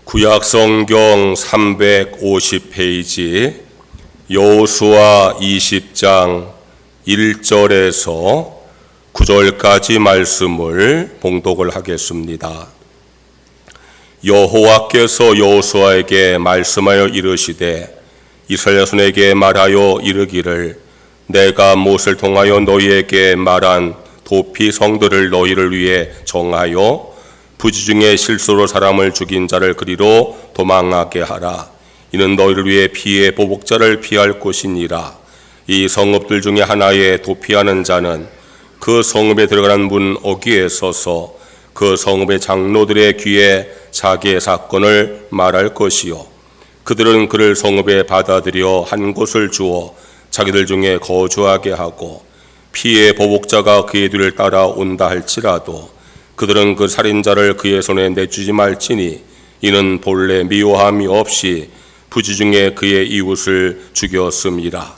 구약성경 350페이지 여호수아 20장 1절에서 9절까지 말씀을 봉독을 하겠습니다. 여호와께서 여호수아에게 말씀하여 이르시되 이스라엘 자손에게 말하여 이르기를 내가 모세를 통하여 너희에게 말한 도피 성들을 너희를 위해 정하여 부지 중에 실수로 사람을 죽인 자를 그리로 도망하게 하라. 이는 너희를 위해 피의 보복자를 피할 곳이니라. 이 성읍들 중에 하나에 도피하는 자는 그 성읍에 들어가는 문 어귀에 서서 그 성읍의 장로들의 귀에 자기의 사건을 말할 것이요, 그들은 그를 성읍에 받아들여 한 곳을 주어 자기들 중에 거주하게 하고, 피의 보복자가 그의 뒤를 따라온다 할지라도 그들은 그 살인자를 그의 손에 내주지 말지니 이는 본래 미워함이 없이 부지 중에 그의 이웃을 죽였음이라.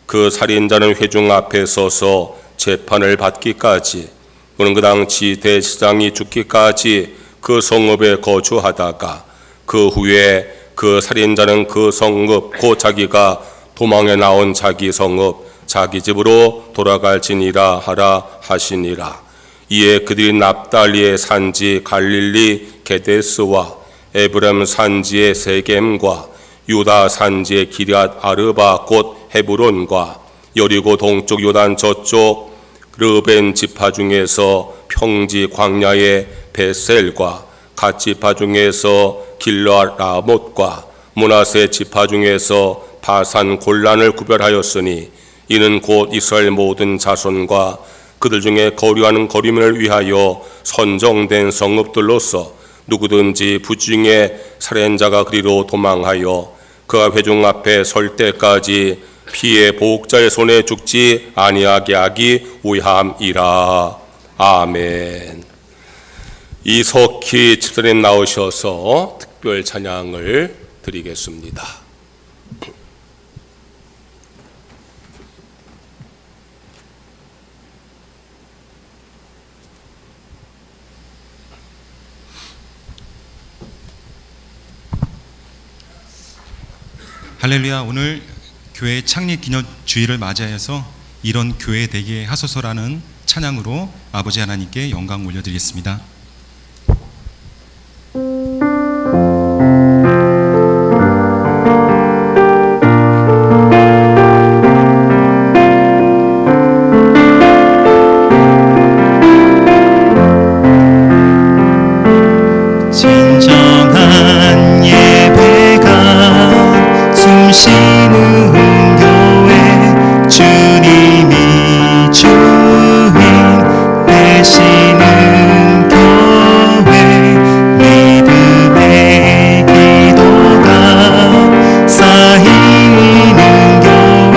그 살인자는 회중 앞에 서서 재판을 받기까지, 또는 그 당시 대제사장이 죽기까지 그 성읍에 거주하다가 그 후에 그 살인자는 그 성읍 곧 자기가 도망해 나온 자기 성읍 자기 집으로 돌아갈지니라 하라 하시니라. 이에 그들이 납달리의 산지 갈릴리 게데스와 에브라임 산지의 세겜과 유다 산지의 기럇 아르바 곧 헤브론과 여리고 동쪽 요단 저쪽 르벤 지파 중에서 평지 광야의 베셀과 갓 지파 중에서 길르앗 라못과 므낫세 지파 중에서 바산 골란을 구별하였으니 이는 곧 이스라엘 모든 자손과 그들 중에 거류하는 거류민을 위하여 선정된 성읍들로서 누구든지 부지 중에 살인자가 그리로 도망하여 그가 회중 앞에 설 때까지 피의 보복자의 손에 죽지 아니하게 하기 위함이라. 아멘. 이석희 집사님 나오셔서 특별 찬양을 드리겠습니다. 할렐루야. 오늘 교회 창립 기념 주일을 맞이해서 이런 교회 되게 하소서라는 찬양으로 아버지 하나님께 영광 올려드리겠습니다. 진정한 예배가 숨쉬는 교회, 주님이 주인 되시는 교회, 믿음의 기도가 쌓이는 교회,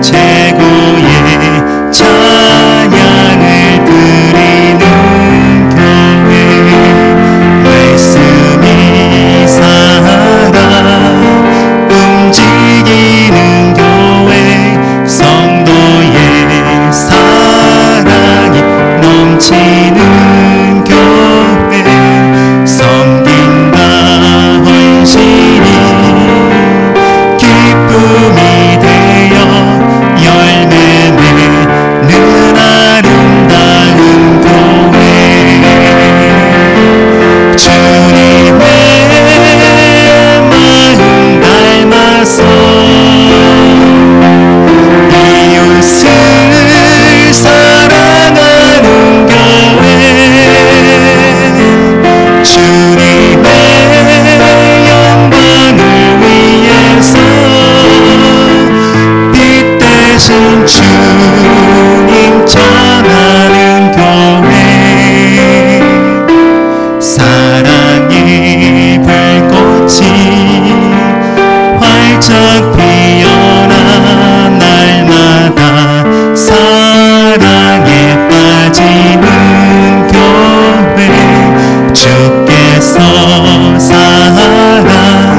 최고의 찬양을 드리는 교회, 말씀이 살아 움직이는 교회, 성도의 사랑이 넘치는 교회, 섬김과 헌신이 기쁨이 되어 열매 맺는 아름다운 교회, 주님의 마음 닮아서 이웃을 사랑하는 교회, 주님의 영광을 위해서 빛 대신 주님 전하는 교회, 사랑의 불꽃이 활짝 피어나 날마다 사랑에 빠지는 교회, 주께서 사랑하는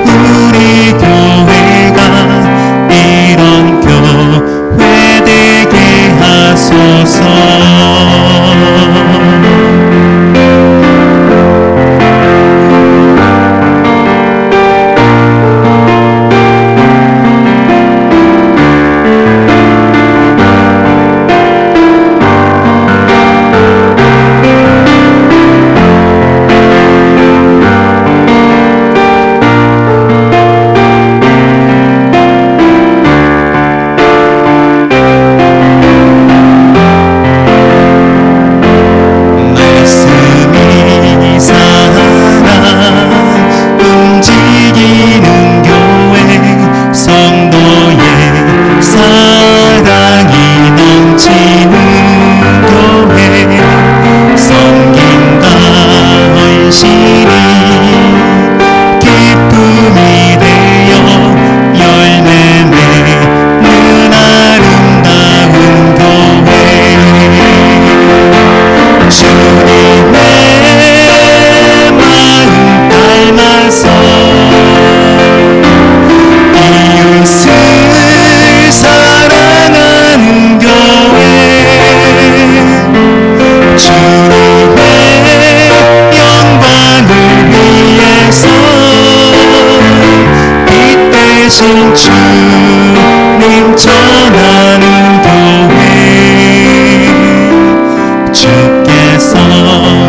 우리 교회가 이런 교회 대신 주님 전하는 교회 주께서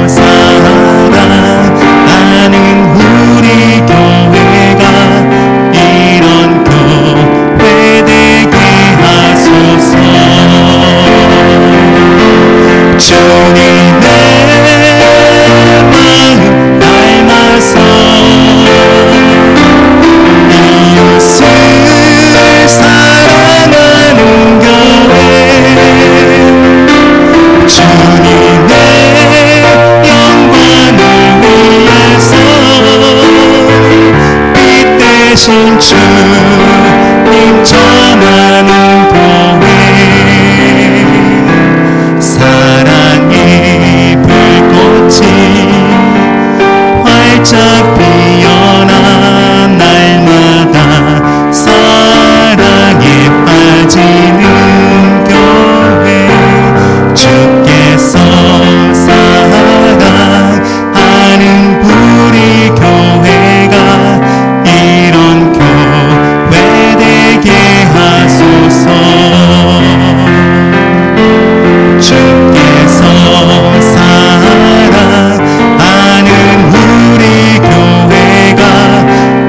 사랑하는 우리 교회가 이런 교회 되게 하소서. 주님의 마음 닮아서 이웃을 사랑하는 교회 주님의 영광을 위해서 빛 대신 주님 전하는 교회 사랑의 불꽃이 활짝 피어나 날마다 사랑에 빠지는 교회 주께서 사랑하는 우리 교회가 이런 교회 되게 하소서. 주께서 사랑하는 우리 교회가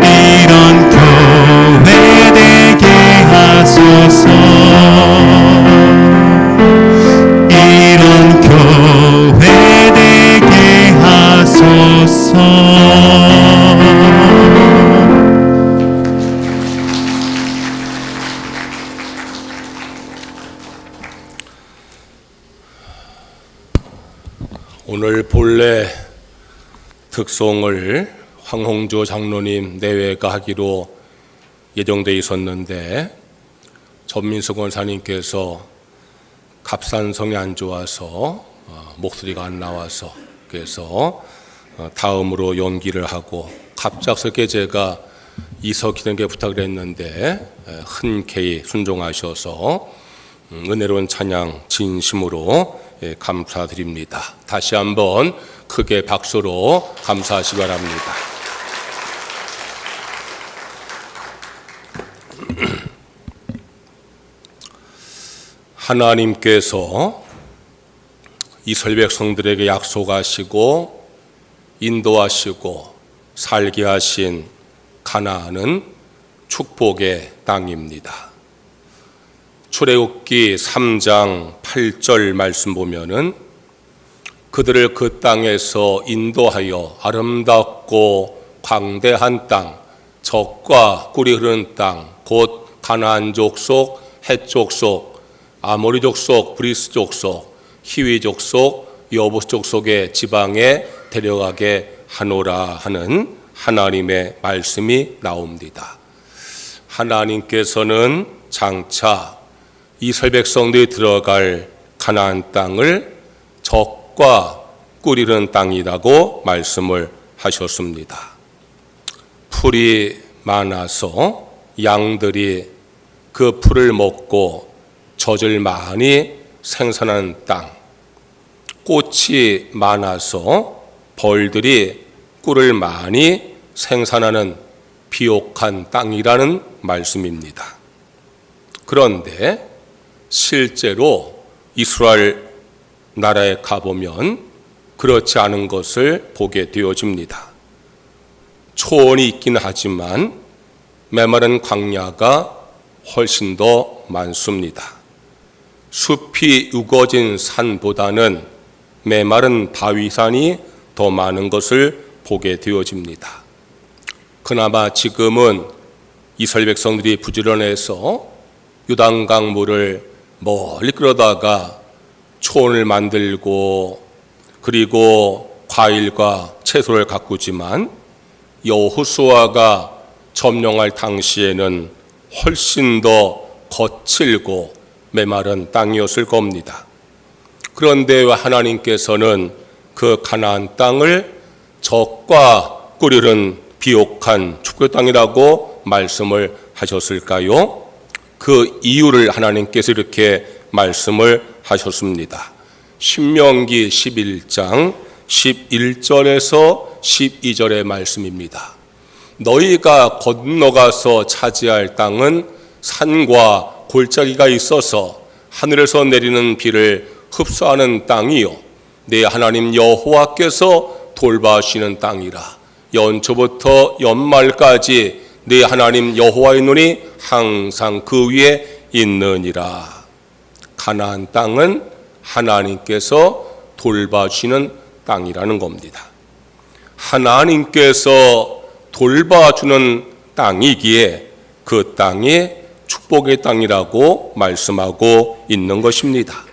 이런 교회 되게 하소서. 이런 교회 되게 하소서. 오늘 본래 특송을 황홍조 장로님 내외가 하기로 예정돼 있었는데 전민석 원사님께서 갑산성이 안 좋아서 목소리가 안 나와서 그래서 다음으로 연기를 하고 갑작스럽게 제가 이석희님께 부탁을 했는데 흔쾌히 순종하셔서 은혜로운 찬양 진심으로 감사드립니다. 다시 한번 크게 박수로 감사하시기 바랍니다. 하나님께서 이스라엘 백성들에게 약속하시고 인도하시고 살게 하신 가나안은 축복의 땅입니다. 출애굽기 3장 8절 말씀 보면은 그들을 그 땅에서 인도하여 아름답고 광대한 땅, 젖과 꿀이 흐르는 땅, 곧 가나안 족속, 헷 족속, 아모리 족속, 브리스 족속, 히위 족속, 여부스 족속의 지방에 데려가게 하노라 하는 하나님의 말씀이 나옵니다. 하나님께서는 장차 이스라엘 백성들이 들어갈 가나안 땅을 젖과 꿀이 흐르는 땅이라고 말씀을 하셨습니다. 풀이 많아서 양들이 그 풀을 먹고 젖을 많이 생산하는 땅, 꽃이 많아서 벌들이 꿀을 많이 생산하는 비옥한 땅이라는 말씀입니다. 그런데 실제로 이스라엘 나라에 가보면 그렇지 않은 것을 보게 되어집니다. 초원이 있긴 하지만 메마른 광야가 훨씬 더 많습니다. 숲이 우거진 산보다는 메마른 바위산이 더 많은 것을 보게 되어집니다. 그나마 지금은 이스라엘 백성들이 부지런해서 요단강 물을 멀리 끌어다가 초원을 만들고 그리고 과일과 채소를 가꾸지만 여호수아가 점령할 당시에는 훨씬 더 거칠고 메마른 땅이었을 겁니다. 그런데 하나님께서는 그 가나안 땅을 젖과 꿀이 흐르는 비옥한 축복의 땅이라고 말씀을 하셨을까요? 그 이유를 하나님께서 이렇게 말씀을 하셨습니다. 신명기 11장 11절에서 12절의 말씀입니다. 너희가 건너가서 차지할 땅은 산과 골짜기가 있어서 하늘에서 내리는 비를 흡수하는 땅이요 내 하나님 여호와께서 돌봐주시는 땅이라. 연초부터 연말까지 내 하나님 여호와의 눈이 항상 그 위에 있느니라. 가나안 땅은 하나님께서 돌봐주시는 땅이라는 겁니다. 하나님께서 돌봐주는 땅이기에 그 땅이 축복의 땅이라고 말씀하고 있는 것입니다.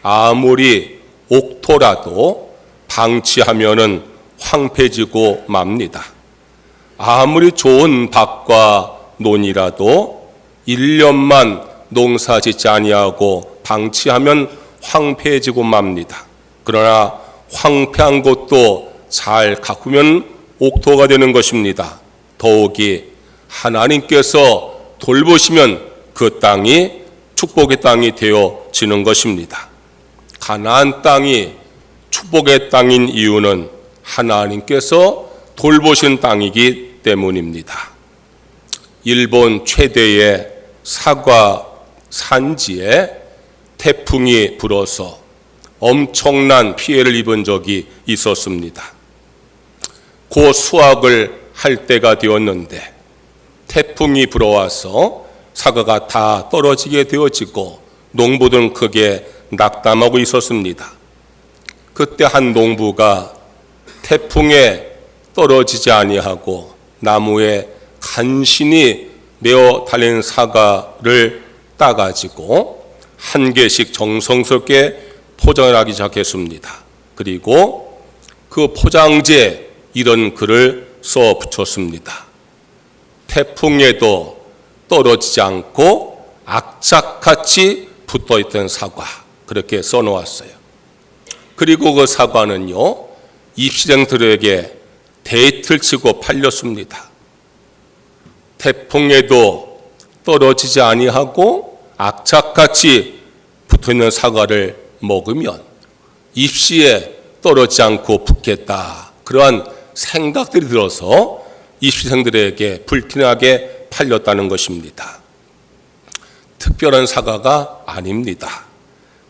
아무리 옥토라도 방치하면은 황폐해지고 맙니다. 아무리 좋은 밭과 논이라도 1년만 농사 짓지 아니하고 방치하면 황폐해지고 맙니다. 그러나 황폐한 곳도 잘 가꾸면 옥토가 되는 것입니다. 더욱이 하나님께서 돌보시면 그 땅이 축복의 땅이 되어지는 것입니다. 가나안 땅이 축복의 땅인 이유는 하나님께서 돌보신 땅이기 때문입니다. 일본 최대의 사과 산지에 태풍이 불어서 엄청난 피해를 입은 적이 있었습니다. 고 수확을 할 때가 되었는데 태풍이 불어와서 사과가 다 떨어지게 되어지고 농부들은 크게 낙담하고 있었습니다. 그때 한 농부가 태풍에 떨어지지 아니하고 나무에 간신히 메어 달린 사과를 따가지고 한 개씩 정성스럽게 포장을 하기 시작했습니다. 그리고 그 포장지에 이런 글을 써 붙였습니다. 태풍에도 떨어지지 않고 악착같이 붙어있던 사과, 그렇게 써놓았어요. 그리고 그 사과는요 입시생들에게 데이트를 치고 팔렸습니다. 태풍에도 떨어지지 아니하고 악착같이 붙어있는 사과를 먹으면 입시에 떨어지지 않고 붙겠다, 그러한 생각들이 들어서 입시생들에게 불티나게 팔렸다는 것입니다. 특별한 사과가 아닙니다.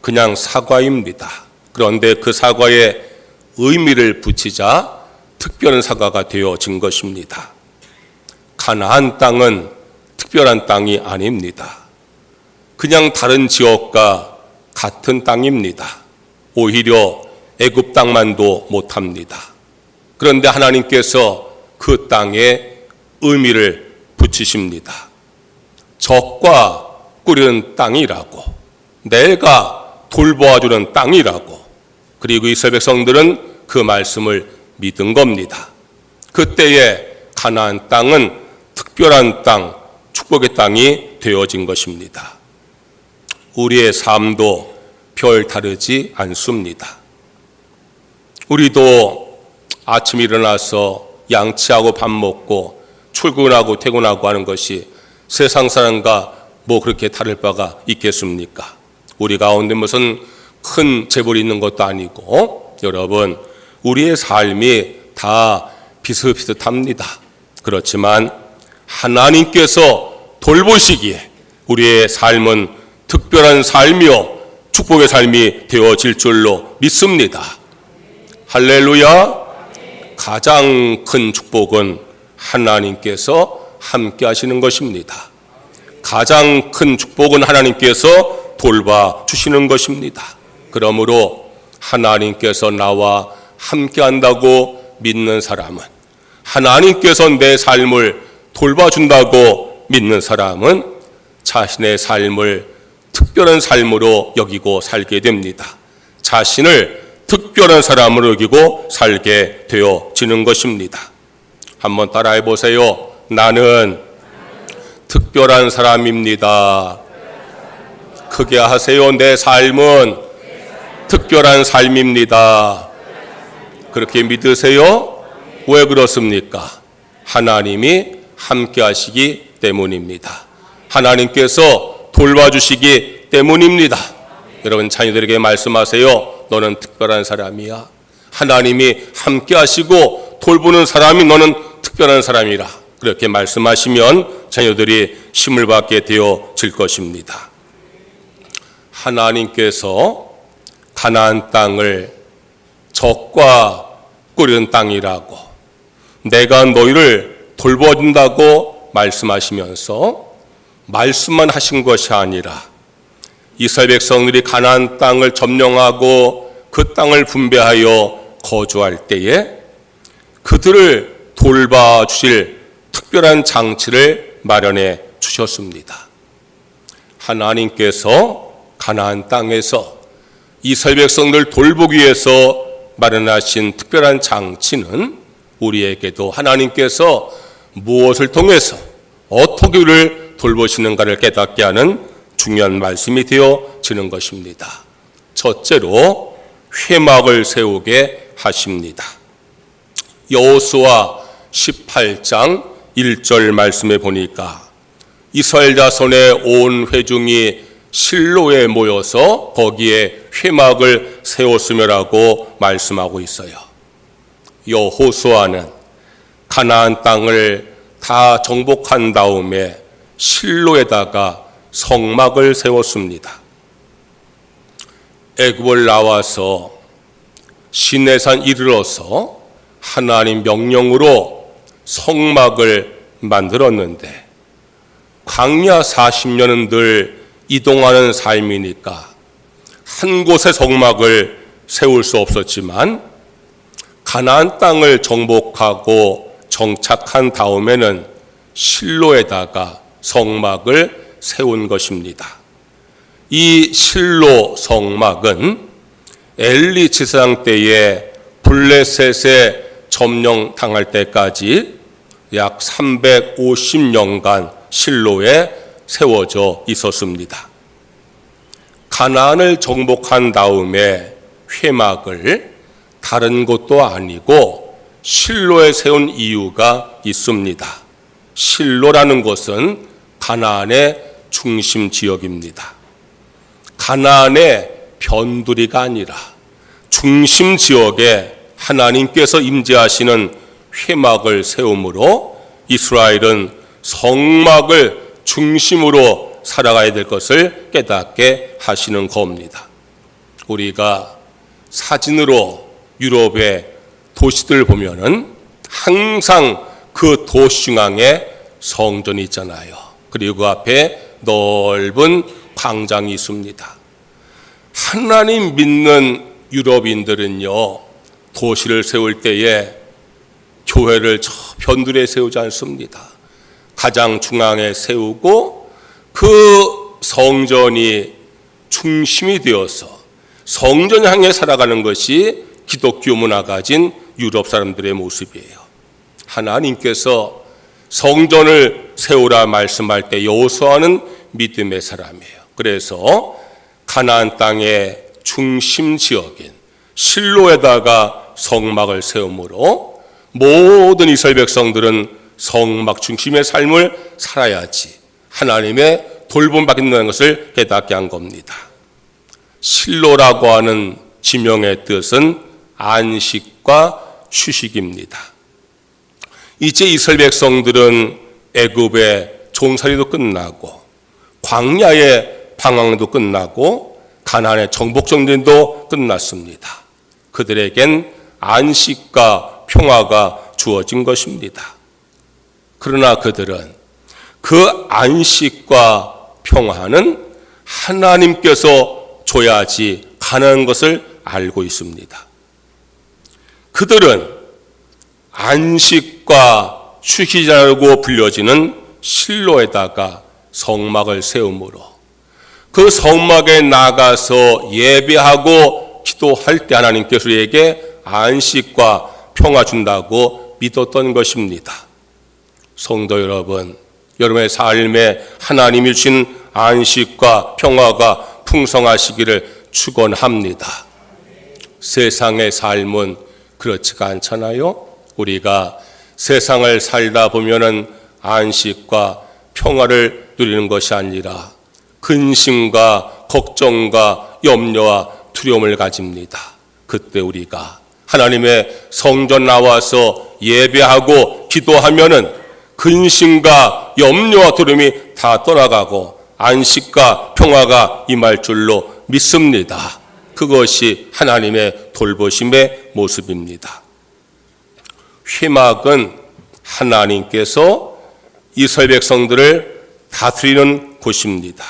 그냥 사과입니다. 그런데 그 사과에 의미를 붙이자 특별한 사과가 되어진 것입니다. 가나안 땅은 특별한 땅이 아닙니다. 그냥 다른 지역과 같은 땅입니다. 오히려 애굽 땅만도 못합니다. 그런데 하나님께서 그 땅에 의미를 붙이십니다. 적과 꾸리는 땅이라고, 내가 돌보아주는 땅이라고. 그리고 이스라엘 백성들은 그 말씀을 믿은 겁니다. 그때에 가나안 땅은 특별한 땅, 축복의 땅이 되어진 것입니다. 우리의 삶도 별 다르지 않습니다. 우리도 아침 일어나서 양치하고 밥 먹고 출근하고 퇴근하고 하는 것이 세상 사람과 뭐 그렇게 다를 바가 있겠습니까? 우리 가운데 무슨 큰 재벌이 있는 것도 아니고, 여러분, 우리의 삶이 다 비슷비슷합니다. 그렇지만 하나님께서 돌보시기에 우리의 삶은 특별한 삶이요 축복의 삶이 되어질 줄로 믿습니다. 할렐루야. 가장 큰 축복은 하나님께서 함께 하시는 것입니다. 가장 큰 축복은 하나님께서 돌봐 주시는 것입니다. 그러므로 하나님께서 나와 함께 한다고 믿는 사람은, 하나님께서 내 삶을 돌봐준다고 믿는 사람은 자신의 삶을 특별한 삶으로 여기고 살게 됩니다. 자신을 특별한 사람으로 여기고 살게 되어지는 것입니다. 한번 따라해 보세요. 나는 특별한 사람입니다. 크게 하세요. 내 삶은 특별한 삶입니다. 그렇게 믿으세요? 왜 그렇습니까? 하나님이 함께 하시기 때문입니다. 하나님께서 돌봐주시기 때문입니다. 여러분, 자녀들에게 말씀하세요. 너는 특별한 사람이야. 하나님이 함께 하시고 돌보는 사람이 너는 특별한 특별한 사람이라 그렇게 말씀하시면 자녀들이 힘을 받게 되어질 것입니다. 하나님께서 가나안 땅을 적과 꿀은 땅이라고 내가 너희를 돌봐준다고 말씀하시면서 말씀만 하신 것이 아니라 이스라엘 백성들이 가나안 땅을 점령하고 그 땅을 분배하여 거주할 때에 그들을 돌봐주실 특별한 장치를 마련해 주셨습니다. 하나님께서 가나안 땅에서 이스라엘 백성들 돌보기 위해서 마련하신 특별한 장치는 우리에게도 하나님께서 무엇을 통해서 어떻게 우리를 돌보시는가를 깨닫게 하는 중요한 말씀이 되어지는 것입니다. 첫째로 회막을 세우게 하십니다. 여호수아 18장 1절 말씀에 보니까 이스라엘 자손의 온 회중이 실로에 모여서 거기에 회막을 세웠으며라고 말씀하고 있어요. 여호수아는 가나안 땅을 다 정복한 다음에 실로에다가 성막을 세웠습니다. 애굽을 나와서 시내산 이르러서 하나님 명령으로 성막을 만들었는데 광야 40년은 늘 이동하는 삶이니까 한 곳에 성막을 세울 수 없었지만 가나안 땅을 정복하고 정착한 다음에는 실로에다가 성막을 세운 것입니다. 이 실로 성막은 엘리 지사장 때에 블레셋에 점령당할 때까지 약 350년간 실로에 세워져 있었습니다. 가나안을 정복한 다음에 회막을 다른 곳도 아니고 실로에 세운 이유가 있습니다. 실로라는 곳은 가나안의 중심 지역입니다. 가나안의 변두리가 아니라 중심 지역에 하나님께서 임재하시는 회막을 세움으로 이스라엘은 성막을 중심으로 살아가야 될 것을 깨닫게 하시는 겁니다. 우리가 사진으로 유럽의 도시들 보면은 항상 그 도시 중앙에 성전이 있잖아요. 그리고 그 앞에 넓은 광장이 있습니다. 하나님 믿는 유럽인들은요, 도시를 세울 때에 교회를 저 변두리에 세우지 않습니다. 가장 중앙에 세우고 그 성전이 중심이 되어서 성전 향해 살아가는 것이 기독교 문화가 가진 유럽 사람들의 모습이에요. 하나님께서 성전을 세우라 말씀할 때 여호수아는 믿음의 사람이에요. 그래서 가나안 땅의 중심 지역인 실로에다가 성막을 세우므로 모든 이스라엘 백성들은 성막 중심의 삶을 살아야지 하나님의 돌봄받는다는 것을 깨닫게 한 겁니다. 실로라고 하는 지명의 뜻은 안식과 휴식입니다. 이제 이스라엘 백성들은 애굽의 종살이도 끝나고 광야의 방황도 끝나고 가나안의 정복 전쟁도 끝났습니다. 그들에겐 안식과 평화가 주어진 것입니다. 그러나 그들은 그 안식과 평화는 하나님께서 줘야지 가능한 것을 알고 있습니다. 그들은 안식과 휴식이라고 불려지는 실로에다가 성막을 세우므로 그 성막에 나가서 예배하고 기도할 때 하나님께서 우리에게 안식과 평화 준다고 믿었던 것입니다. 성도 여러분, 여러분의 삶에 하나님이 주신 안식과 평화가 풍성하시기를 축원합니다. 세상의 삶은 그렇지가 않잖아요. 우리가 세상을 살다 보면은 안식과 평화를 누리는 것이 아니라 근심과 걱정과 염려와 두려움을 가집니다. 그때 우리가 하나님의 성전 나와서 예배하고 기도하면은 근심과 염려와 두려움이 다 떠나가고 안식과 평화가 임할 줄로 믿습니다. 그것이 하나님의 돌보심의 모습입니다. 회막은 하나님께서 이스라엘 백성들을 다스리는 곳입니다.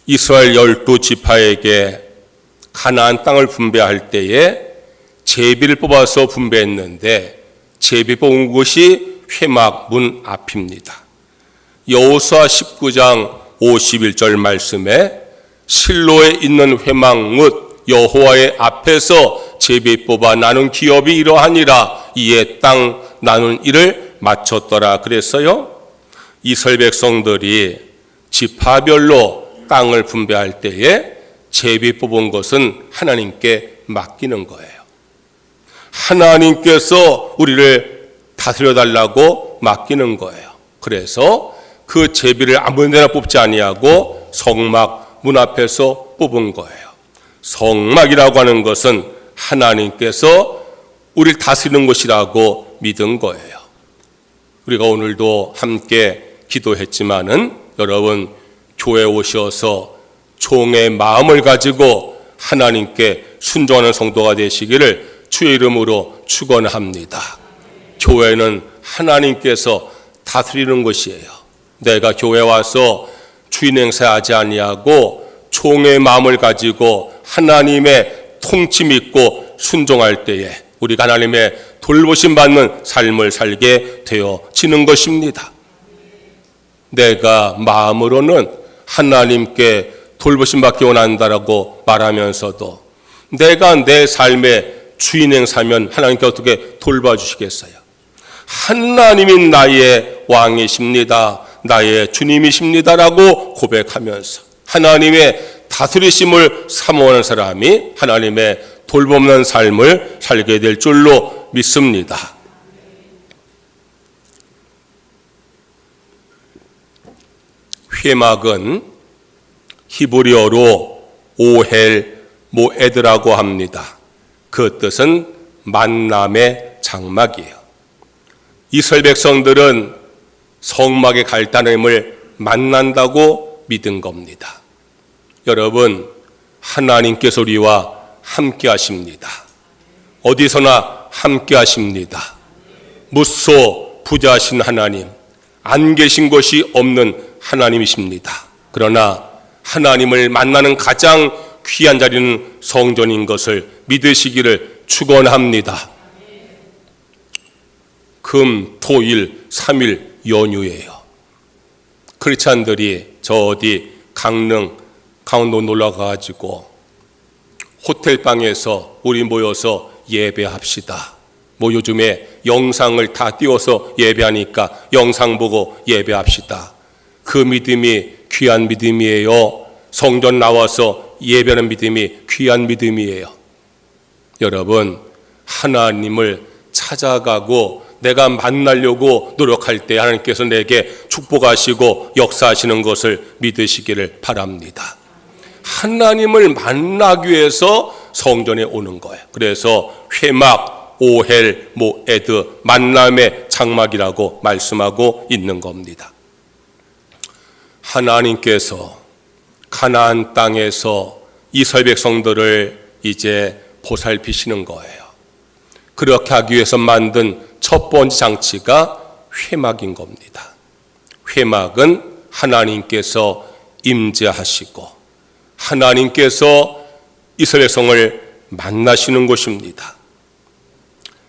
이스라엘 12지파에게 가나안 땅을 분배할 때에 제비를 뽑아서 분배했는데 제비 뽑은 곳이 회막 문 앞입니다. 여호수아 19장 51절 말씀에 실로에 있는 회막뭇 여호와의 앞에서 제비 뽑아 나눈 기업이 이러하니라 이에 땅 나눈 일을 마쳤더라 그랬어요. 이스라엘 백성들이 지파별로 땅을 분배할 때에 제비 뽑은 것은 하나님께 맡기는 거예요. 하나님께서 우리를 다스려 달라고 맡기는 거예요. 그래서 그 제비를 아무 데나 뽑지 아니하고 성막 문 앞에서 뽑은 거예요. 성막이라고 하는 것은 하나님께서 우리를 다스리는 것이라고 믿은 거예요. 우리가 오늘도 함께 기도했지만은 여러분 교회에 오셔서 종의 마음을 가지고 하나님께 순종하는 성도가 되시기를 주의 이름으로 축원합니다. 교회는 하나님께서 다스리는 것이에요. 내가 교회 와서 주인 행세하지 아니하고 종의 마음을 가지고 하나님의 통치 믿고 순종할 때에 우리가 하나님의 돌보심 받는 삶을 살게 되어지는 것입니다. 내가 마음으로는 하나님께 돌보심 받기 원한다라고 말하면서도 내가 내 삶의 주인 행사면 하나님께 어떻게 돌봐주시겠어요? 하나님이 나의 왕이십니다. 나의 주님이십니다라고 고백하면서 하나님의 다스리심을 사모하는 사람이 하나님의 돌봄는 삶을 살게 될 줄로 믿습니다. 회막은 히브리어로 오헬 모에드라고 합니다. 그 뜻은 만남의 장막이에요. 이스라엘 백성들은 성막의 갈단임을 만난다고 믿은 겁니다. 여러분, 하나님께서 우리와 함께 하십니다. 어디서나 함께 하십니다. 무소 부자하신 하나님, 안 계신 것이 없는 하나님이십니다. 그러나 하나님을 만나는 가장 귀한 자리는 성전인 것을 믿으시기를 축원합니다. 금, 토, 일, 3일 연휴예요. 크리스찬들이 저 어디 강릉, 강원도 놀러 가가지고 호텔방에서 우리 모여서 예배합시다. 뭐 요즘에 영상을 다 띄워서 예배하니까 영상 보고 예배합시다. 그 믿음이 귀한 믿음이에요. 성전 나와서 예배하는 믿음이 귀한 믿음이에요. 여러분, 하나님을 찾아가고 내가 만나려고 노력할 때 하나님께서 내게 축복하시고 역사하시는 것을 믿으시기를 바랍니다. 하나님을 만나기 위해서 성전에 오는 거예요. 그래서 회막, 오헬, 모에드, 만남의 장막이라고 말씀하고 있는 겁니다. 하나님께서 가나안 땅에서 이스라엘 백성들을 이제 보살피시는 거예요. 그렇게 하기 위해서 만든 첫 번째 장치가 회막인 겁니다. 회막은 하나님께서 임재하시고 하나님께서 이스라엘 백성을 만나시는 곳입니다.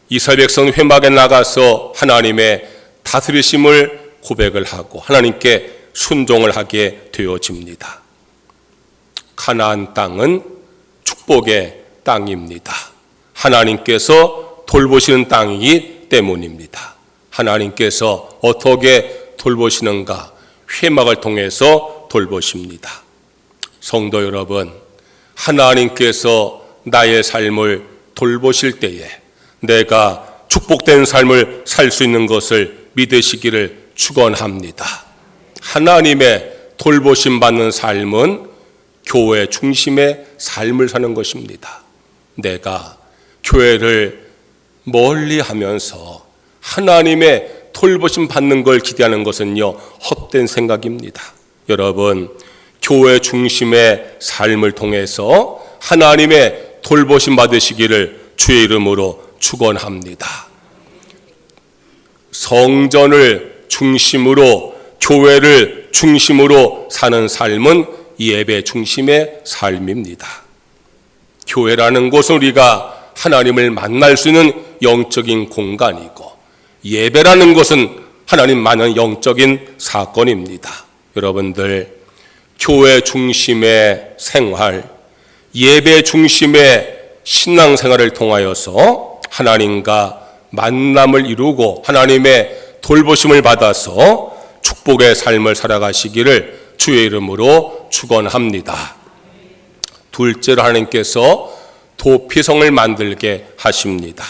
이스라엘 백성은 회막에 나가서 하나님의 다스리심을 고백을 하고 하나님께 순종을 하게 되어집니다. 가나안 땅은 축복의 땅입니다. 하나님께서 돌보시는 땅이기 때문입니다. 하나님께서 어떻게 돌보시는가? 회막을 통해서 돌보십니다. 성도 여러분, 하나님께서 나의 삶을 돌보실 때에 내가 축복된 삶을 살 수 있는 것을 믿으시기를 축원합니다. 하나님의 돌보심 받는 삶은 교회 중심의 삶을 사는 것입니다. 내가 교회를 멀리 하면서 하나님의 돌보심 받는 걸 기대하는 것은요, 헛된 생각입니다. 여러분, 교회 중심의 삶을 통해서 하나님의 돌보심 받으시기를 주의 이름으로 축원합니다. 성전을 중심으로, 교회를 중심으로 사는 삶은 예배 중심의 삶입니다. 교회라는 곳은 우리가 하나님을 만날 수 있는 영적인 공간이고, 예배라는 것은 하나님 만난 영적인 사건입니다. 여러분들, 교회 중심의 생활, 예배 중심의 신앙생활을 통하여서 하나님과 만남을 이루고 하나님의 돌보심을 받아서 축복의 삶을 살아가시기를 주의 이름으로 축원합니다. 둘째로 하나님께서 도피성을 만들게 하십니다.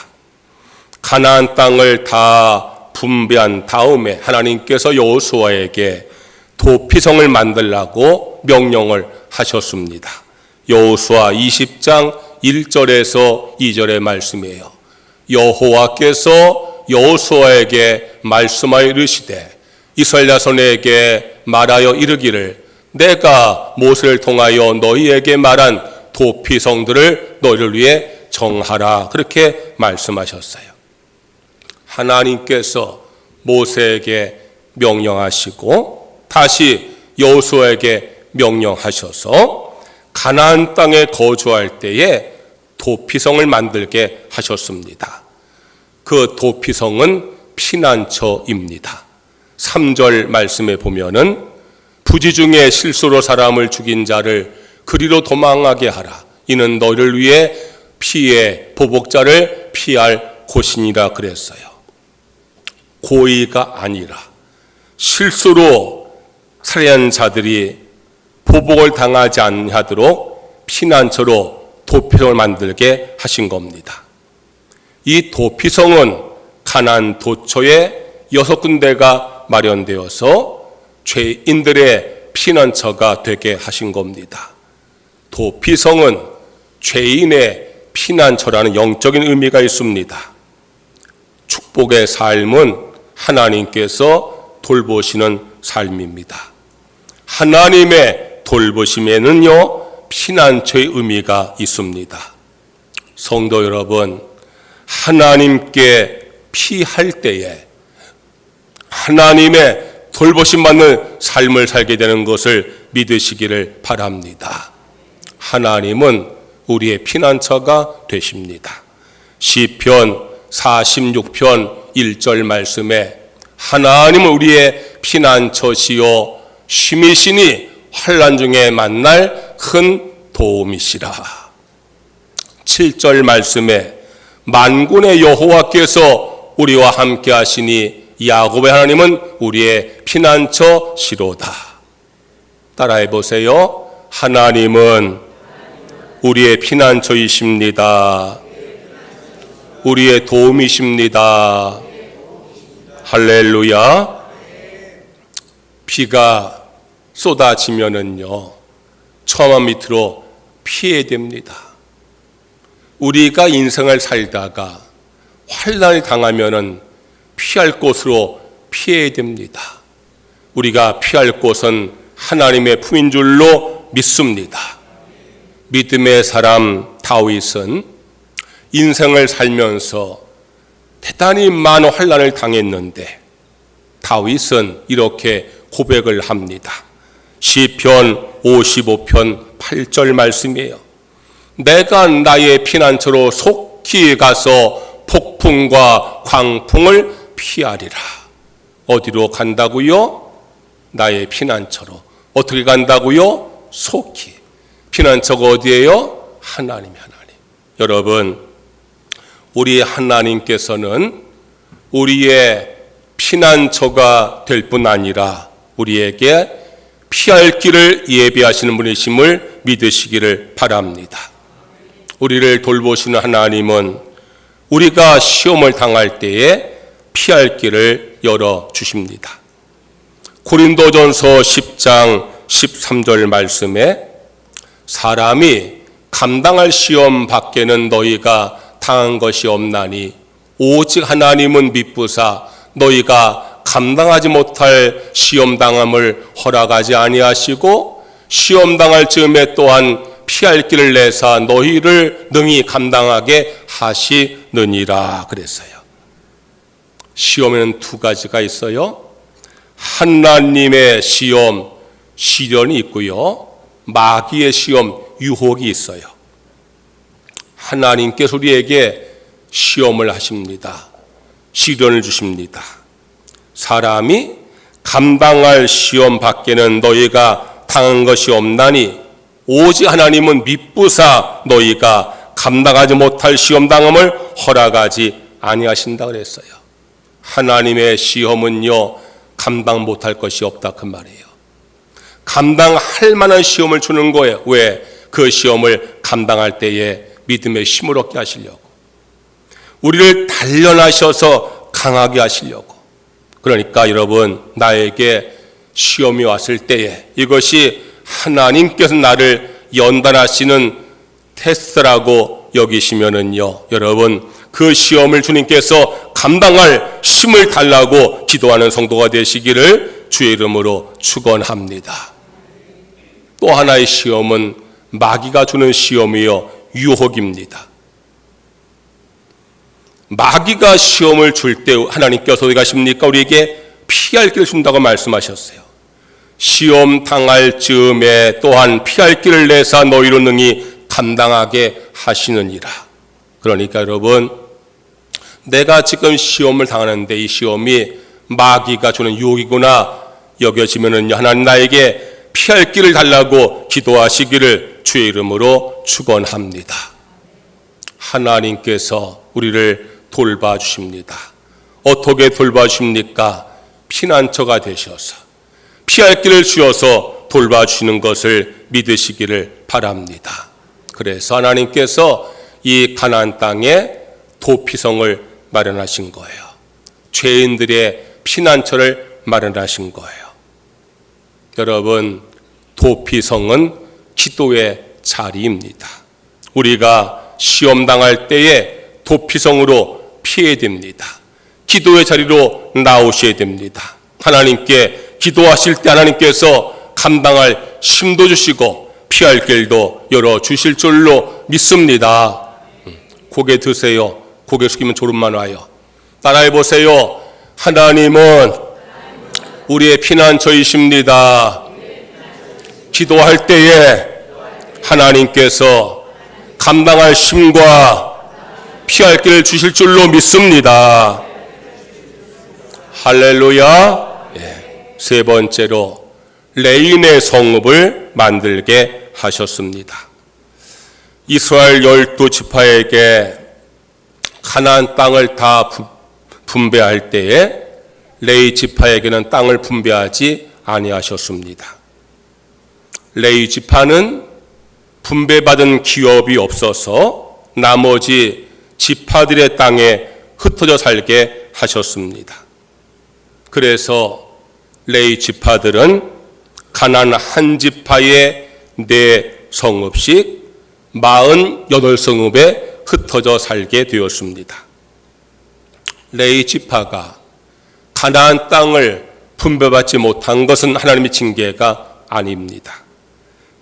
가나안 땅을 다 분배한 다음에 하나님께서 여호수아에게 도피성을 만들라고 명령을 하셨습니다. 여호수아 20장 1절에서 2절의 말씀이에요. 여호와께서 여호수아에게 말씀하여 이르시되 이스라엘 자손에게 말하여 이르기를 내가 모세를 통하여 너희에게 말한 도피성들을 너희를 위해 정하라. 그렇게 말씀하셨어요. 하나님께서 모세에게 명령하시고 다시 여호수아에게 명령하셔서 가나안 땅에 거주할 때에 도피성을 만들게 하셨습니다. 그 도피성은 피난처입니다. 3절 말씀에 보면은 부지 중에 실수로 사람을 죽인 자를 그리로 도망하게 하라. 이는 너희를 위해 피해 보복자를 피할 곳이니라 그랬어요. 고의가 아니라 실수로 살해한 자들이 보복을 당하지 않도록 피난처로 도피성을 만들게 하신 겁니다. 이 도피성은 가나안 도처에 6군데가 마련되어서 죄인들의 피난처가 되게 하신 겁니다. 도피성은 죄인의 피난처라는 영적인 의미가 있습니다. 축복의 삶은 하나님께서 돌보시는 삶입니다. 하나님의 돌보심에는요, 피난처의 의미가 있습니다. 성도 여러분, 하나님께 피할 때에 하나님의 돌보심 받는 삶을 살게 되는 것을 믿으시기를 바랍니다. 하나님은 우리의 피난처가 되십니다. 시편 46편 1절 말씀에 하나님은 우리의 피난처시요 쉼이시니 환난 중에 만날 큰 도움이시라. 7절 말씀에 만군의 여호와께서 우리와 함께 하시니 야곱의 하나님은 우리의 피난처시로다. 따라해 보세요. 하나님은 우리의 피난처이십니다. 우리의 도움이십니다. 할렐루야. 비가 쏟아지면은요, 처마 밑으로 피해야 됩니다. 우리가 인생을 살다가 환난을 당하면은 피할 곳으로 피해야 됩니다. 우리가 피할 곳은 하나님의 품인 줄로 믿습니다. 믿음의 사람 다윗은 인생을 살면서 대단히 많은 환난을 당했는데 다윗은 이렇게 고백을 합니다. 시편 55편 8절 말씀이에요. 내가 나의 피난처로 속히 가서 폭풍과 광풍을 피하리라. 어디로 간다고요? 나의 피난처로. 어떻게 간다고요? 속히. 피난처가 어디예요? 하나님. 여러분, 우리 하나님께서는 우리의 피난처가 될 뿐 아니라 우리에게 피할 길을 예비하시는 분이심을 믿으시기를 바랍니다. 우리를 돌보시는 하나님은 우리가 시험을 당할 때에 피할 길을 열어주십니다. 고린도전서 10장 13절 말씀에 사람이 감당할 시험 밖에는 너희가 당한 것이 없나니 오직 하나님은 미쁘사 너희가 감당하지 못할 시험당함을 허락하지 아니하시고 시험당할 즈음에 또한 피할 길을 내사 너희를 능히 감당하게 하시느니라 그랬어요. 시험에는 두 가지가 있어요. 하나님의 시험, 시련이 있고요. 마귀의 시험, 유혹이 있어요. 하나님께서 우리에게 시험을 하십니다. 시련을 주십니다. 사람이 감당할 시험 밖에는 너희가 당한 것이 없나니 오직 하나님은 미쁘사 너희가 감당하지 못할 시험 당함을 허락하지 아니하신다 그랬어요. 하나님의 시험은요 감당 못할 것이 없다 그 말이에요. 감당할 만한 시험을 주는 거예요. 왜? 그 시험을 감당할 때에 믿음의 힘을 얻게 하시려고, 우리를 단련하셔서 강하게 하시려고. 그러니까 여러분, 나에게 시험이 왔을 때에 이것이 하나님께서 나를 연단하시는 테스트라고 여기시면은요, 여러분 그 시험을 주님께서 감당할 힘을 달라고 기도하는 성도가 되시기를 주의 이름으로 축원합니다. 또 하나의 시험은 마귀가 주는 시험이요, 유혹입니다. 마귀가 시험을 줄 때 하나님께서 어디 가십니까? 우리에게 피할 길을 준다고 말씀하셨어요. 시험 당할 즈음에 또한 피할 길을 내사 너희로 능히 감당하게 하시느니라. 그러니까 여러분, 내가 지금 시험을 당하는데 이 시험이 마귀가 주는 유혹이구나 여겨지면은 하나님 나에게 피할 길을 달라고 기도하시기를 주의 이름으로 축원합니다. 하나님께서 우리를 돌봐주십니다. 어떻게 돌봐주십니까? 피난처가 되셔서 피할 길을 주어서 돌봐주시는 것을 믿으시기를 바랍니다. 그래서 하나님께서 이 가나안 땅에 도피성을 마련하신 거예요. 죄인들의 피난처를 마련하신 거예요. 여러분, 도피성은 기도의 자리입니다. 우리가 시험 당할 때에 도피성으로 피해야 됩니다. 기도의 자리로 나오셔야 됩니다. 하나님께 기도하실 때 하나님께서 감당할 힘도 주시고 피할 길도 열어주실 줄로 믿습니다. 고개 드세요. 고개 숙이면 졸음만 와요. 따라해 보세요. 하나님은 우리의 피난처이십니다. 기도할 때에 하나님께서 감당할 힘과 피할 길을 주실 줄로 믿습니다. 할렐루야. 세 번째로 레인의 성읍을 만들게 하셨습니다. 이스라엘 12지파에게 가나안 땅을 다 분배할 때에 레위 지파에게는 땅을 분배하지 아니하셨습니다. 레위 지파는 분배받은 기업이 없어서 나머지 지파들의 땅에 흩어져 살게 하셨습니다. 그래서 레위 지파들은 가나안 한 지파의 4성읍씩 48성읍에 흩어져 살게 되었습니다. 레위 지파가 가나안 땅을 분배받지 못한 것은 하나님의 징계가 아닙니다.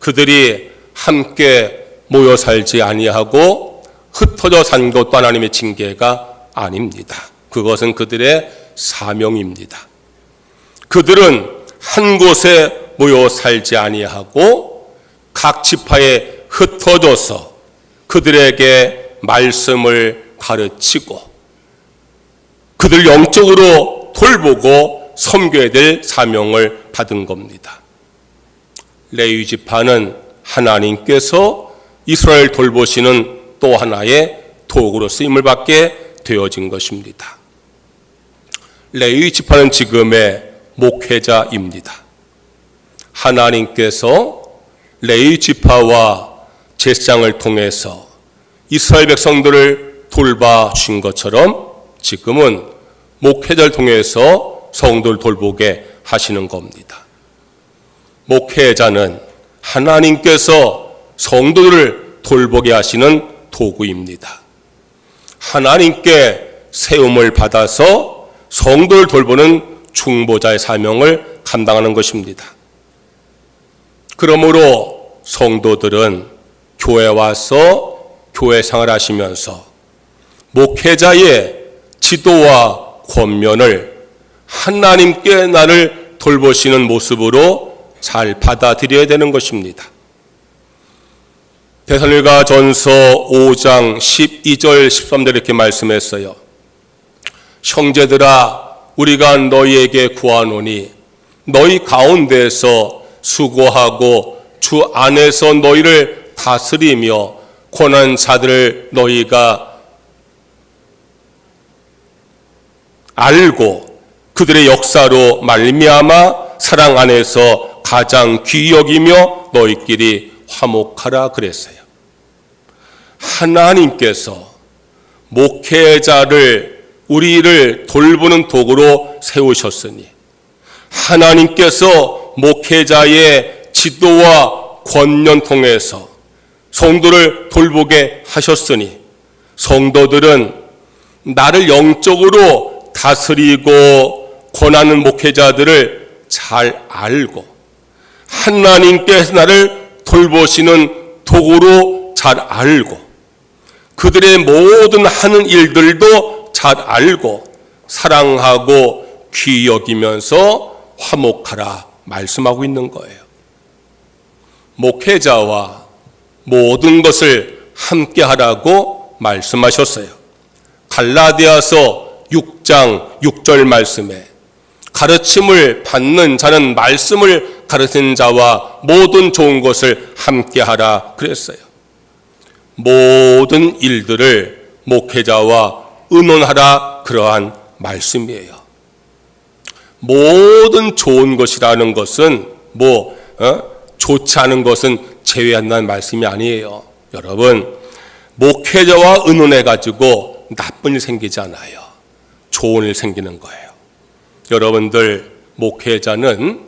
그들이 함께 모여 살지 아니하고 흩어져 산 것도 하나님의 징계가 아닙니다. 그것은 그들의 사명입니다. 그들은 한 곳에 모여 살지 아니하고 각 지파에 흩어져서 그들에게 말씀을 가르치고 그들 영적으로 돌보고 섬겨야 될 사명을 받은 겁니다. 레위 지파는 하나님께서 이스라엘 돌보시는 또 하나의 도구로 쓰임을 받게 되어진 것입니다. 레위 지파는 지금의 목회자입니다. 하나님께서 레위 지파와 제사장을 통해서 이스라엘 백성들을 돌봐주신 것처럼 지금은 목회자를 통해서 성도를 돌보게 하시는 겁니다. 목회자는 하나님께서 성도들을 돌보게 하시는 도구입니다. 하나님께 세움을 받아서 성도를 돌보는 중보자의 사명을 감당하는 것입니다. 그러므로 성도들은 교회에 와서 교회 생활을 하시면서 목회자의 지도와 권면을 하나님께 나를 돌보시는 모습으로 잘 받아들여야 되는 것입니다. 데살로니가전서 5장 12절 13절 이렇게 말씀했어요. 형제들아 우리가 너희에게 구하노니 너희 가운데서 수고하고 주 안에서 너희를 다스리며 권한 자들을 너희가 알고 그들의 역사로 말미암아 사랑 안에서 가장 귀히 여기며 너희끼리 화목하라 그랬어요. 하나님께서 목회자를 우리를 돌보는 도구로 세우셨으니 하나님께서 목회자의 지도와 권면 통해서 성도를 돌보게 하셨으니 성도들은 나를 영적으로 다스리고 권하는 목회자들을 잘 알고 하나님께서 나를 돌보시는 도구로 잘 알고 그들의 모든 하는 일들도 잘 알고 사랑하고 귀히 여기면서 화목하라 말씀하고 있는 거예요. 목회자와 모든 것을 함께 하라고 말씀하셨어요. 갈라디아서 6장 6절 말씀에 가르침을 받는 자는 말씀을 가르치는 자와 모든 좋은 것을 함께 하라 그랬어요. 모든 일들을 목회자와 의논하라 그러한 말씀이에요. 모든 좋은 것이라는 것은 좋지 않은 것은 제외한다는 말씀이 아니에요. 여러분, 목회자와 의논해가지고 나쁜 일 생기지 않아요. 좋은 일 생기는 거예요. 여러분들, 목회자는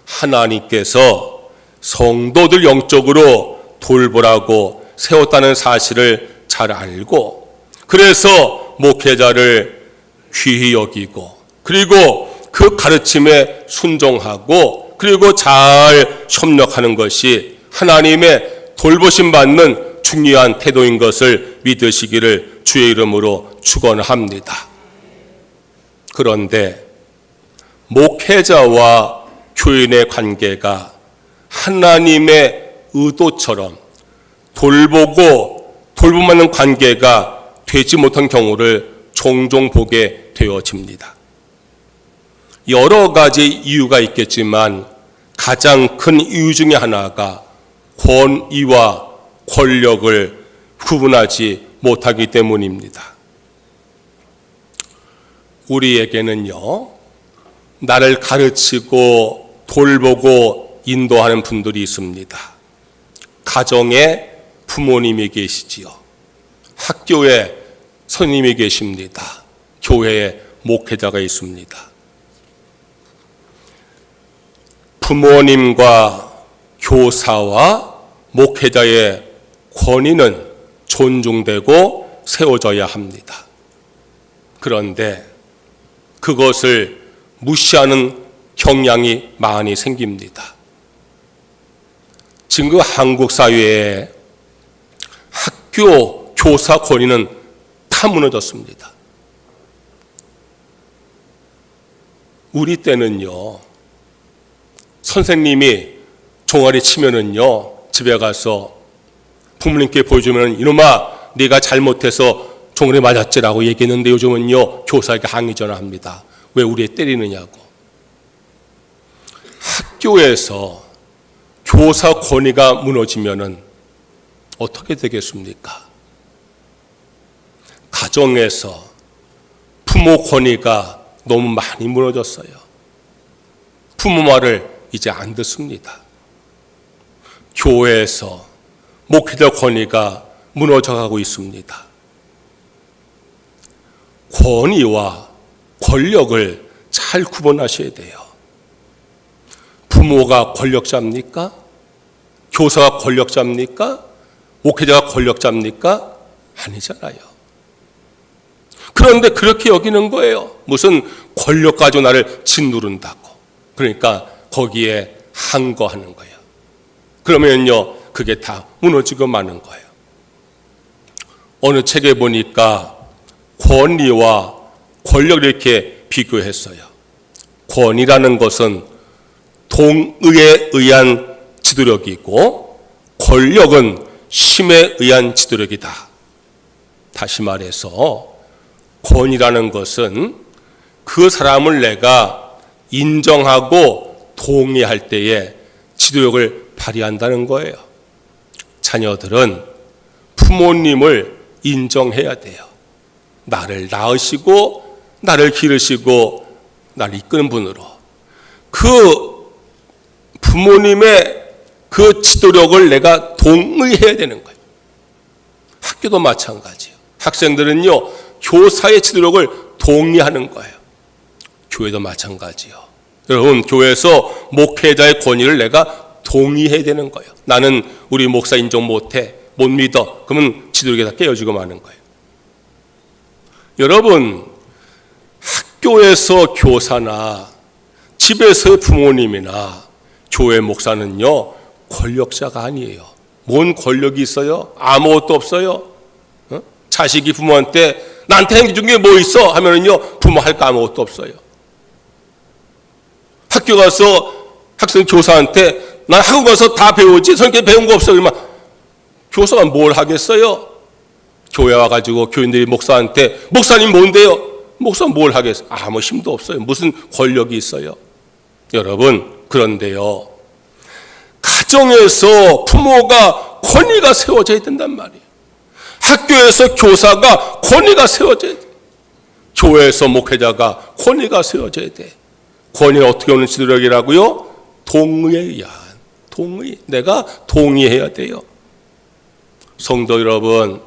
하나님께서 성도들 영적으로 돌보라고 세웠다는 사실을 잘 알고 그래서 목회자를 귀히 여기고 그리고 그 가르침에 순종하고 그리고 잘 협력하는 것이 하나님의 돌보심 받는 중요한 태도인 것을 믿으시기를 주의 이름으로 축원합니다. 그런데 목회자와 교인의 관계가 하나님의 의도처럼 돌보고 돌봄받는 관계가 되지 못한 경우를 종종 보게 되어집니다. 여러 가지 이유가 있겠지만 가장 큰 이유 중에 하나가 권위와 권력을 구분하지 못하기 때문입니다. 우리에게는요, 나를 가르치고 돌보고 인도하는 분들이 있습니다. 가정에 부모님이 계시지요. 학교에 선생님이 계십니다. 교회에 목회자가 있습니다. 부모님과 교사와 목회자의 권위는 존중되고 세워져야 합니다. 그런데 그것을 무시하는 경향이 많이 생깁니다. 지금 그 한국 사회에 학교 교사 권위는 다 무너졌습니다. 우리 때는요, 선생님이 종아리 치면은요, 집에 가서 부모님께 보여주면 이놈아 네가 잘못해서 종아리 맞았지라고 얘기했는데 요즘은요 교사에게 항의 전화합니다. 왜 우리 애 때리느냐고. 학교에서 교사 권위가 무너지면은 어떻게 되겠습니까? 가정에서 부모 권위가 너무 많이 무너졌어요. 부모 말을 이제 안 듣습니다. 교회에서 목회자 권위가 무너져가고 있습니다. 권위와 권력을 잘 구분하셔야 돼요. 부모가 권력자입니까? 교사가 권력자입니까? 목회자가 권력자입니까? 아니잖아요. 그런데 그렇게 여기는 거예요. 무슨 권력 가지고 나를 짓누른다고. 그러니까 거기에 항거하는 거예요. 그러면요, 그게 다 무너지고 마는 거예요. 어느 책에 보니까 권위와 권력을 이렇게 비교했어요. 권위라는 것은 동의에 의한 지도력이고 권력은 힘에 의한 지도력이다. 다시 말해서 권위라는 것은 그 사람을 내가 인정하고 동의할 때에 지도력을 발휘한다는 거예요. 자녀들은 부모님을 인정해야 돼요. 나를 낳으시고 나를 기르시고 나를 이끄는 분으로 그 부모님의 그 지도력을 내가 동의해야 되는 거예요. 학교도 마찬가지예요. 학생들은요, 교사의 지도력을 동의하는 거예요. 교회도 마찬가지예요. 여러분, 교회에서 목회자의 권위를 내가 동의해야 되는 거예요. 나는 우리 목사 인정 못해, 못 믿어. 그러면 지도력이 다 깨어지고 마는 거예요. 여러분, 학교에서 교사나 집에서의 부모님이나 교회 목사는요, 권력자가 아니에요. 뭔 권력이 있어요? 아무것도 없어요. 자식이 부모한테 나한테 행준 게 뭐 있어? 하면은요, 부모 할 거 아무것도 없어요. 학교 가서 학생 교사한테 난 학원 가서 다 배우지 선생님 배운 거 없어. 그러면 교사가 뭘 하겠어요? 교회 와가지고 교인들이 목사한테 목사님 뭔데요? 목사 뭘 하겠어요? 아무 힘도 없어요. 무슨 권력이 있어요? 여러분, 그런데요, 가정에서 부모가 권위가 세워져야 된단 말이에요. 학교에서 교사가 권위가 세워져야 돼. 교회에서 목회자가 권위가 세워져야 돼. 권위는 어떻게 오는 지도력이라고요? 동의에 의한 동의. 내가 동의해야 돼요. 성도 여러분,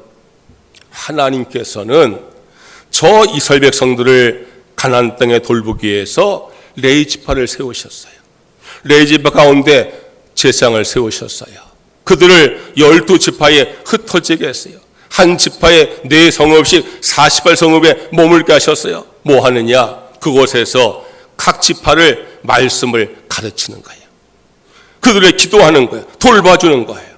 하나님께서는 저 이스라엘 백성들을 가나안 땅에 돌보기 위해서 레위 지파를 세우셨어요. 레위 지파 가운데 제사장을 세우셨어요. 그들을 12지파에 흩어지게 했어요. 한 지파에 4성읍씩 48성읍에 머물게 하셨어요. 뭐 하느냐? 그곳에서 각 지파를 말씀을 가르치는 거예요. 그들의 기도하는 거예요. 돌봐주는 거예요.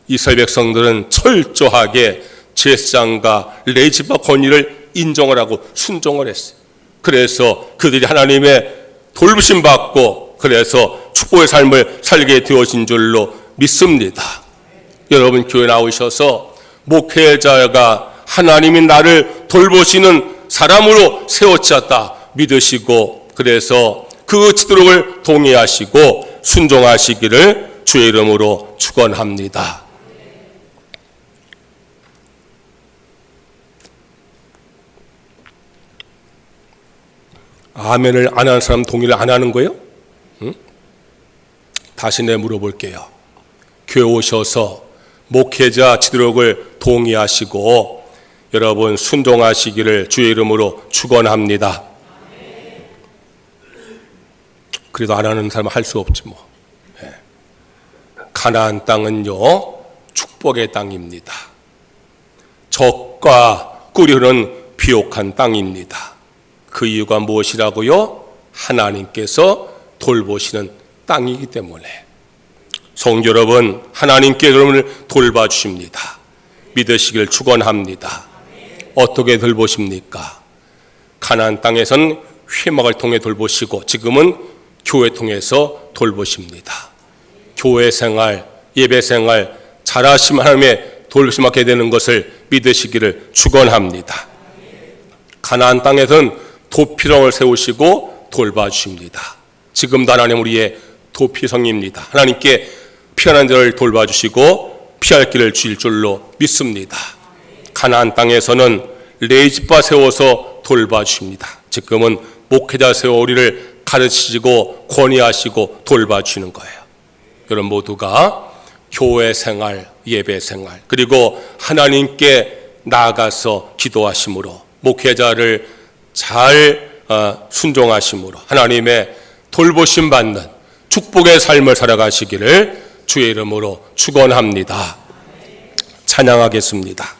이스라엘 백성들은 철저하게 제사장과 레위 지파 권위를 인정을 하고 순종을 했어요. 그래서 그들이 하나님의 돌보심 받고 그래서 축복의 삶을 살게 되어진 줄로 믿습니다. 여러분, 교회 나오셔서 목회자가 하나님이 나를 돌보시는 사람으로 세워졌다 믿으시고 그래서 그 지도력을 동의하시고 순종하시기를 주의 이름으로 축원합니다. 아멘을 안 하는 사람 동의를 안 하는 거예요? 응? 다시 내 물어볼게요. 교회 오셔서 목회자 지도력을 동의하시고 여러분 순종하시기를 주의 이름으로 축원합니다. 그래도 안 하는 사람은 할 수 없지 뭐. 네. 가나안 땅은요, 축복의 땅입니다. 젖과 꿀이 흐르는 비옥한 땅입니다. 그 이유가 무엇이라고요? 하나님께서 돌보시는 땅이기 때문에. 성도 여러분, 하나님께 여러분을 돌봐주십니다. 믿으시길 축원합니다. 어떻게 돌보십니까? 가나안 땅에서는 회막을 통해 돌보시고 지금은 교회 통해서 돌보십니다. 교회 생활, 예배 생활 잘하시면 하나님의 돌보심 받게 되는 것을 믿으시기를 축원합니다. 가나안 땅에서는 도피성을 세우시고 돌봐주십니다. 지금도 하나님 우리의 도피성입니다. 하나님께 피하는 자를 돌봐주시고 피할 길을 주실 줄로 믿습니다. 가나안 땅에서는 레위 지파 세워서 돌봐주십니다. 지금은 목회자 세워 우리를 가르치시고 권위하시고 돌봐주시는 거예요. 여러분 모두가 교회 생활, 예배 생활 그리고 하나님께 나아가서 기도하심으로 목회자를 잘 순종하심으로 하나님의 돌보심 받는 축복의 삶을 살아가시기를 주의 이름으로 축원합니다. 찬양하겠습니다.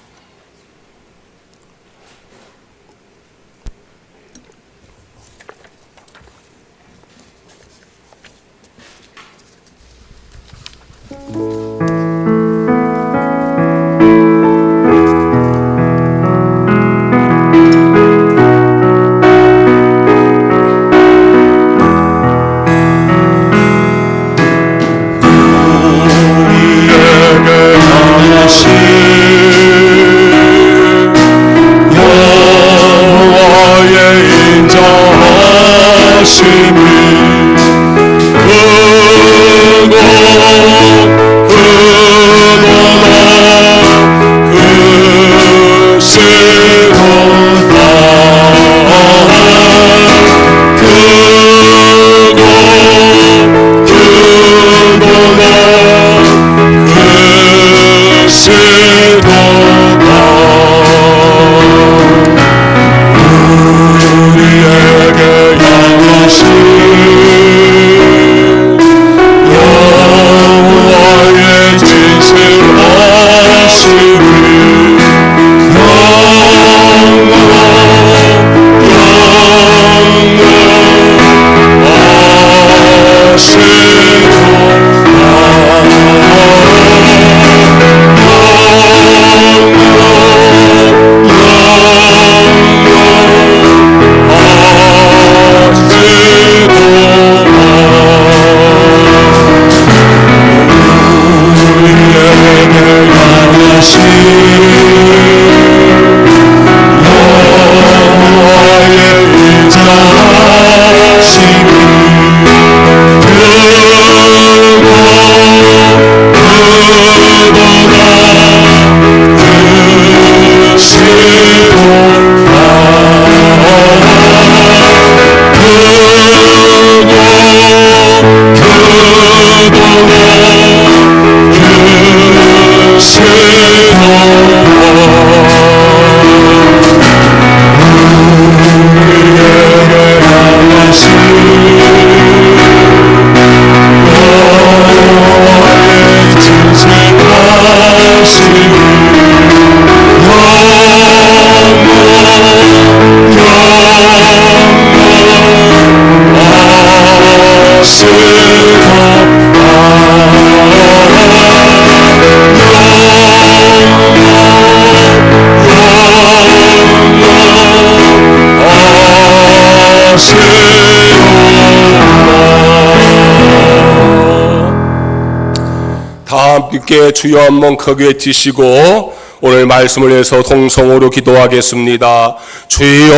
함께 주여 한번 크게 외치시고 오늘 말씀을 위해서 동성으로 기도하겠습니다. 주여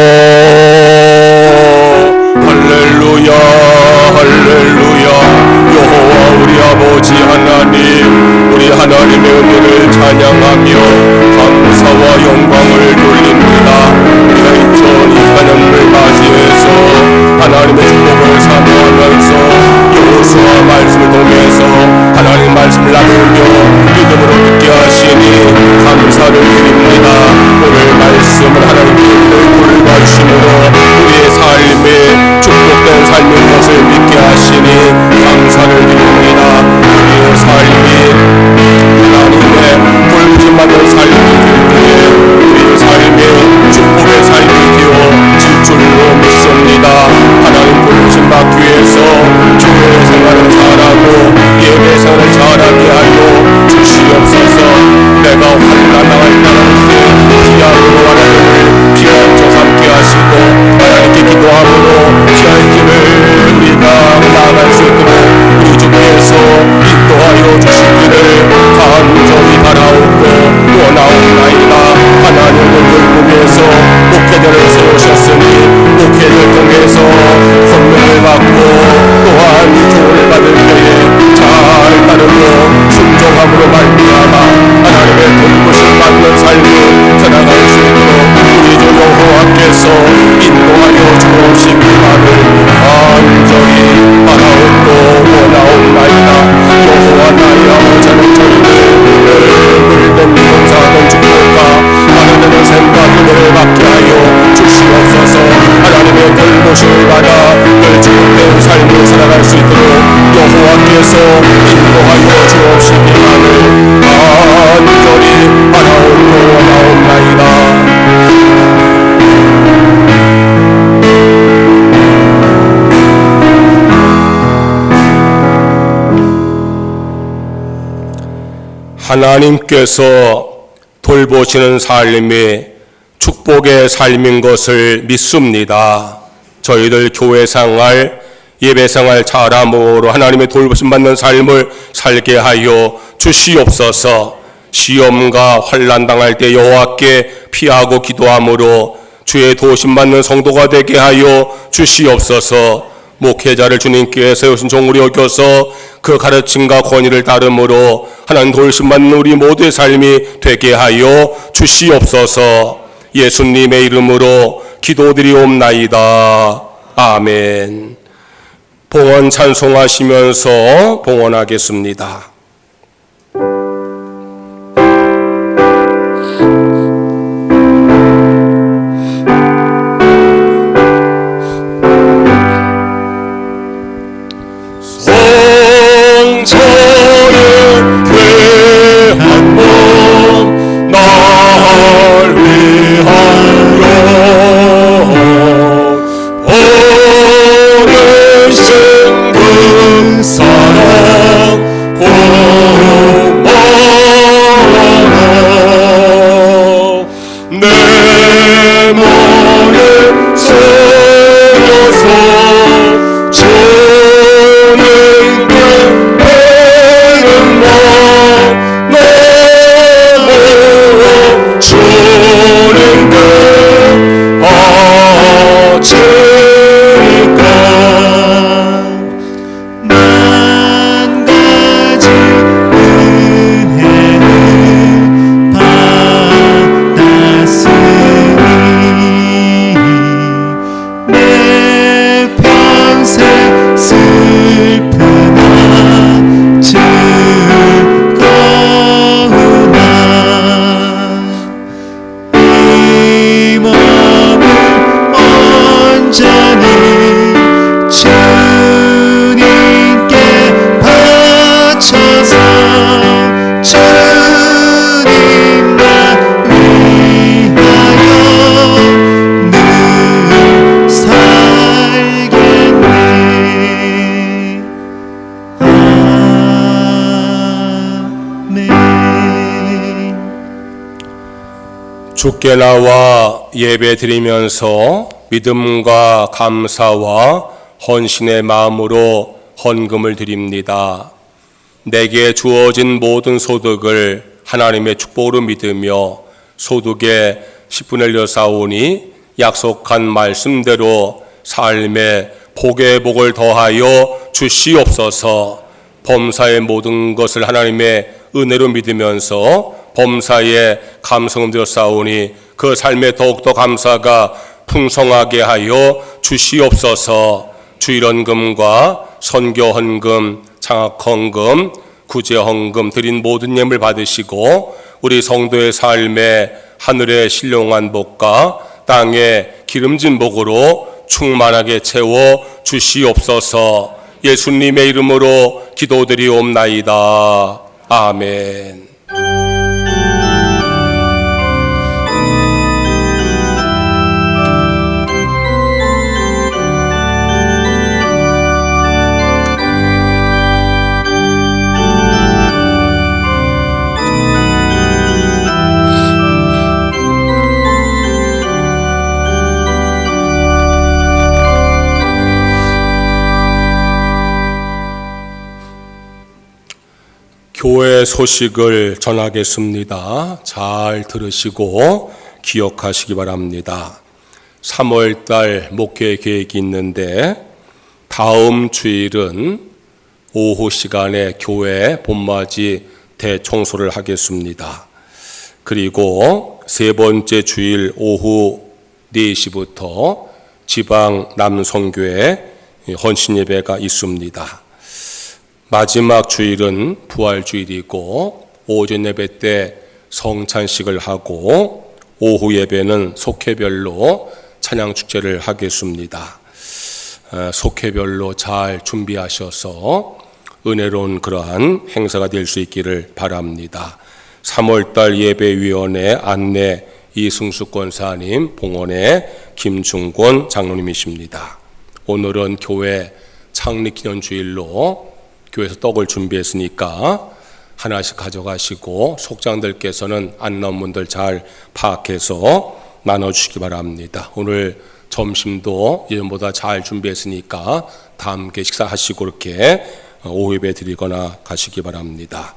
할렐루야 할렐루야. 여호와 우리 아버지 하나님, 우리 하나님의 은혜를 찬양하며 감사와 영광을 돌립니다. 우리가 2024년을 맞이해서 하나님의 축복을 사모하면서 여호수아 말씀을 통해서 하나님 말씀을 나누며 믿음으로 믿게 하시니 감사를 드립니다. 오늘 말씀을 하나님께서 돌봐주심으로 우리의 삶에 축복된 삶인 것을 믿게 하시니 감사를 드립니다. 우리의 삶이 하나님의 돌보심 받는 삶이 될 때에 우리의 삶이 축복의 삶이 되어 줄로 믿습니다. 하나님 돌보심 받기 위해서 교회 생활을 잘하고 예배 생활을 잘하게 하여 주시옵소서. 내가 환난당할 때는 피하고 하나님을 피한 자 삼게 하시고 하나님께 기도함으로 피할 길을 우리가 나아갈 수 있도록 우리 주께서 인도하여 주시기를 간절히 바라옵고 원하옵나이다. 하나님을 돌보기 위해서 목회자를 세우셨으니 목회를 통해서 권능을 받고 또한 교훈을 받을 때에 잘 따르고 순종함으로 말미암아 하나님의 돌보심 받는 삶을 살아갈 수 있도록 우리 주 여호와께서 인도하여 주옵시기만을 간절히 바라옵고 원하옵나이다. 여호와 나의 아버지는 저희를 물된 봉사하는 축복과 하나님의 생각 은혜를 받게 하여 주시옵소서. 하나님의 돌보심을 받아 늘 축복된 삶을 살아갈 수 있도록 여호와께서 인도하여 주옵시기만을 간절히 바라옵고 원하옵나이다. 하나님께서 돌보시는 삶이 축복의 삶인 것을 믿습니다. 저희들 교회 생활, 예배 생활 잘함으로 하나님의 돌보심 받는 삶을 살게 하여 주시옵소서. 시험과 환난 당할 때 여호와께 피하고 기도함으로 주의 도우심 받는 성도가 되게 하여 주시옵소서. 목회자를 주님께서 세우신 종으로 여겨서 그 가르침과 권위를 따름으로 하나님 돌심받는 우리 모두의 삶이 되게 하여 주시옵소서. 예수님의 이름으로 기도드리옵나이다. 아멘. 봉헌 찬송하시면서 봉헌하겠습니다. 저는 괴한 몸 날 위하여 버리신 그 사랑 고마워. 내 머리 숙여서 주께 나와 예배 드리면서 믿음과 감사와 헌신의 마음으로 헌금을 드립니다. 내게 주어진 모든 소득을 하나님의 축복으로 믿으며 소득의 10분의 1을 쌓으니 약속한 말씀대로 삶의 복의 복을 더하여 주시옵소서. 범사의 모든 것을 하나님의 은혜로 믿으면서 범사에 감성을 들여 쌓으니 그 삶에 더욱더 감사가 풍성하게 하여 주시옵소서. 주일헌금과 선교헌금, 장학헌금, 구제헌금 드린 모든 예물 받으시고 우리 성도의 삶에 하늘의 신령한 복과 땅의 기름진 복으로 충만하게 채워 주시옵소서. 예수님의 이름으로 기도드리옵나이다. 아멘. 교회 소식을 전하겠습니다. 잘 들으시고 기억하시기 바랍니다. 3월달 목회 계획이 있는데 다음 주일은 오후 시간에 교회 봄맞이 대청소를 하겠습니다. 그리고 세 번째 주일 오후 4시부터 지방 남성교회 헌신예배가 있습니다. 마지막 주일은 부활주일이고 오전 예배 때 성찬식을 하고 오후 예배는 속회별로 찬양축제를 하겠습니다. 속회별로 잘 준비하셔서 은혜로운 그러한 행사가 될 수 있기를 바랍니다. 3월달 예배위원회 안내 이승수 권사님, 봉헌의 김중권 장로님이십니다. 오늘은 교회 창립기념주일로 교회에서 떡을 준비했으니까 하나씩 가져가시고 속장들께서는 안 나온 분들 잘 파악해서 나눠주시기 바랍니다. 오늘 점심도 예전보다 잘 준비했으니까 다 함께 식사하시고 그렇게 오후 예배 드리거나 가시기 바랍니다.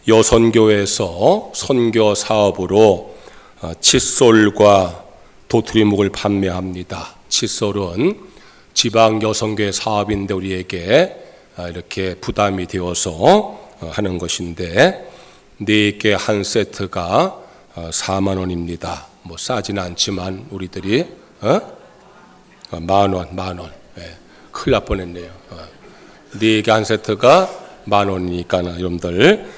여선교에서 선교 사업으로 칫솔과 도토리묵을 판매합니다. 칫솔은 지방 여성교회 사업인데 우리에게 이렇게 부담이 되어서 하는 것인데 4개 한 세트가 4만 원입니다. 뭐 싸지는 않지만 우리들이 만 원. 예, 큰일 날 뻔했네요. 4개 한 세트가 10,000원이니까 여러분들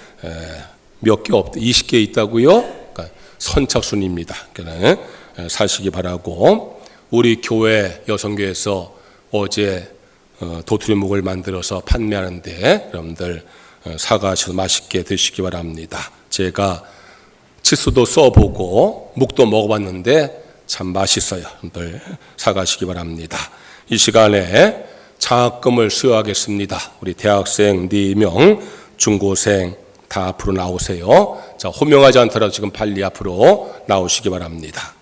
몇 개 없다. 20개 있다고요? 그러니까 선착순입니다. 그러니까 사시기 바라고. 우리 교회 여성교회에서 어제 도토리묵을 만들어서 판매하는데 여러분들 사가셔서 맛있게 드시기 바랍니다. 제가 치수도 써보고 묵도 먹어봤는데 참 맛있어요. 여러분들 사가시기 바랍니다. 이 시간에 장학금을 수여하겠습니다. 우리 대학생 4명, 중고생 다 앞으로 나오세요. 자, 호명하지 않더라도 지금 빨리 앞으로 나오시기 바랍니다.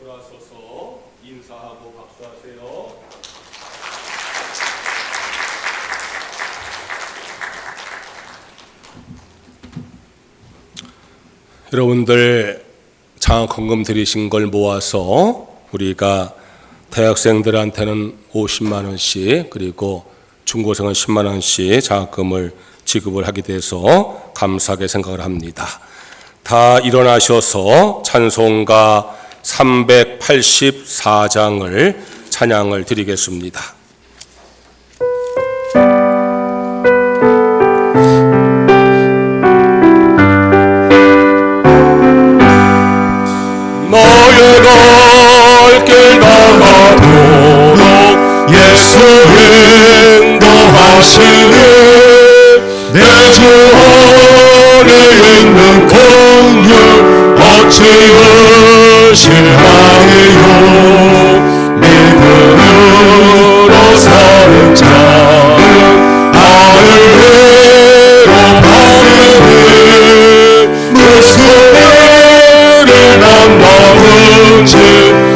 돌아서서 인사하고 박수하세요. 여러분들 장학헌금 드리신 걸 모아서 우리가 대학생들한테는 50만 원씩 그리고 중고생은 10만 원씩 장학금을 지급을 하게 돼서 감사하게 생각을 합니다. 다 일어나셔서 찬송가 384장을 찬양을 드리겠습니다. 너의 갈 길 나가도록 예수 인도하시니 내 주 안에 있는 공유 어찌 의심하리요. 믿음으로 사는 자는 나를 회복하리니 무슨 일을 만나든지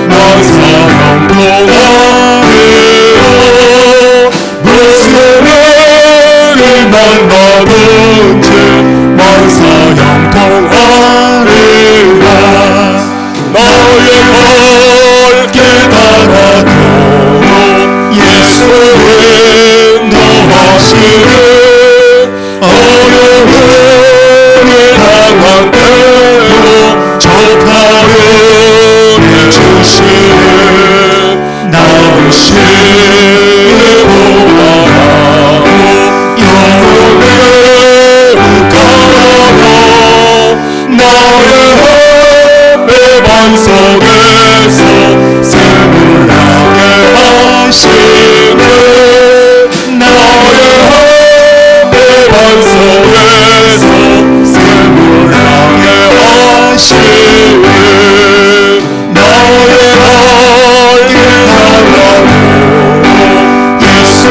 난 사랑동하리요. 무슨 일을 만나든지 난 사랑동하리라. 너의 갈 길 따라도록 예수 인도하시니 어려움을 당한 때로 적하여 주시니 나를 신뢰하고 영원히 웃가라. 나의 내 반석에서 샘을 나게 하시네. 나의 내 반석에서 샘을 나게 하시네. 나의 갈 길 따라도록 예수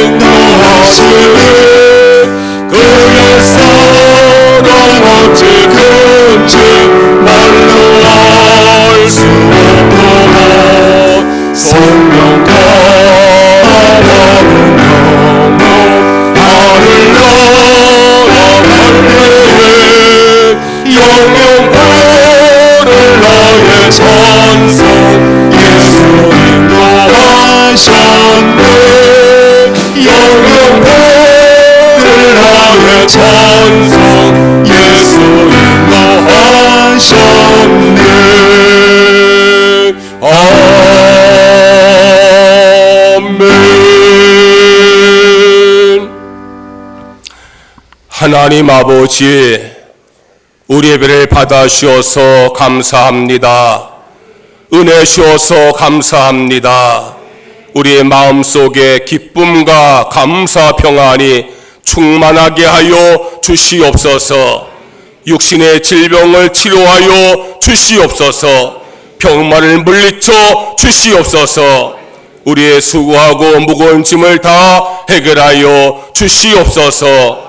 인도하시네. 그의 사랑 어찌 큰지 말로 알 수 없도다. 성령 영웅들 향해 찬송 예수 인도하셨네. 아멘. 하나님 아버지, 우리 예배를 받아 주셔서 감사합니다. 은혜 주셔서 감사합니다. 우리의 마음속에 기쁨과 감사 평안이 충만하게 하여 주시옵소서. 육신의 질병을 치료하여 주시옵소서. 병만을 물리쳐 주시옵소서. 우리의 수고하고 무거운 짐을 다 해결하여 주시옵소서.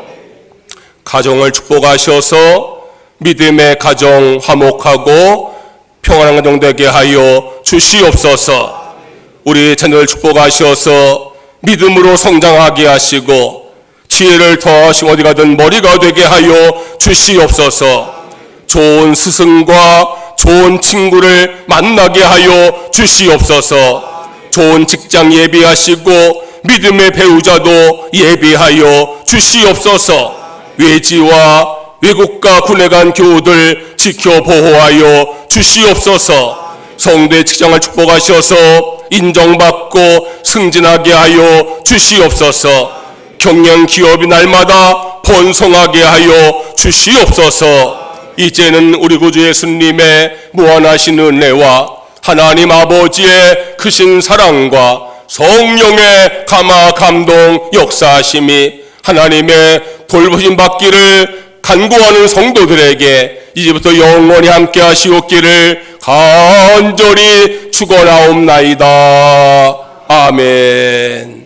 가정을 축복하셔서 믿음의 가정 화목하고 평안한 가정 되게 하여 주시옵소서. 우리 자녀를 축복하셔서 믿음으로 성장하게 하시고 지혜를 더하시고 어디 가든 머리가 되게 하여 주시옵소서. 좋은 스승과 좋은 친구를 만나게 하여 주시옵소서. 좋은 직장 예비하시고 믿음의 배우자도 예비하여 주시옵소서. 외지와 외국과 군에 간 교우들 지켜 보호하여 주시옵소서. 성도의 직장을 축복하셔서 인정받고 승진하게 하여 주시옵소서. 경영 기업이 날마다 번성하게 하여 주시옵소서. 이제는 우리 구주 예수님의 무한하신 은혜와 하나님 아버지의 크신 사랑과 성령의 감화 감동 역사하심이 하나님의 돌보심 받기를 간구하는 성도들에게 이제부터 영원히 함께 하시옵기를 간절히 축원하옵나이다. 아멘.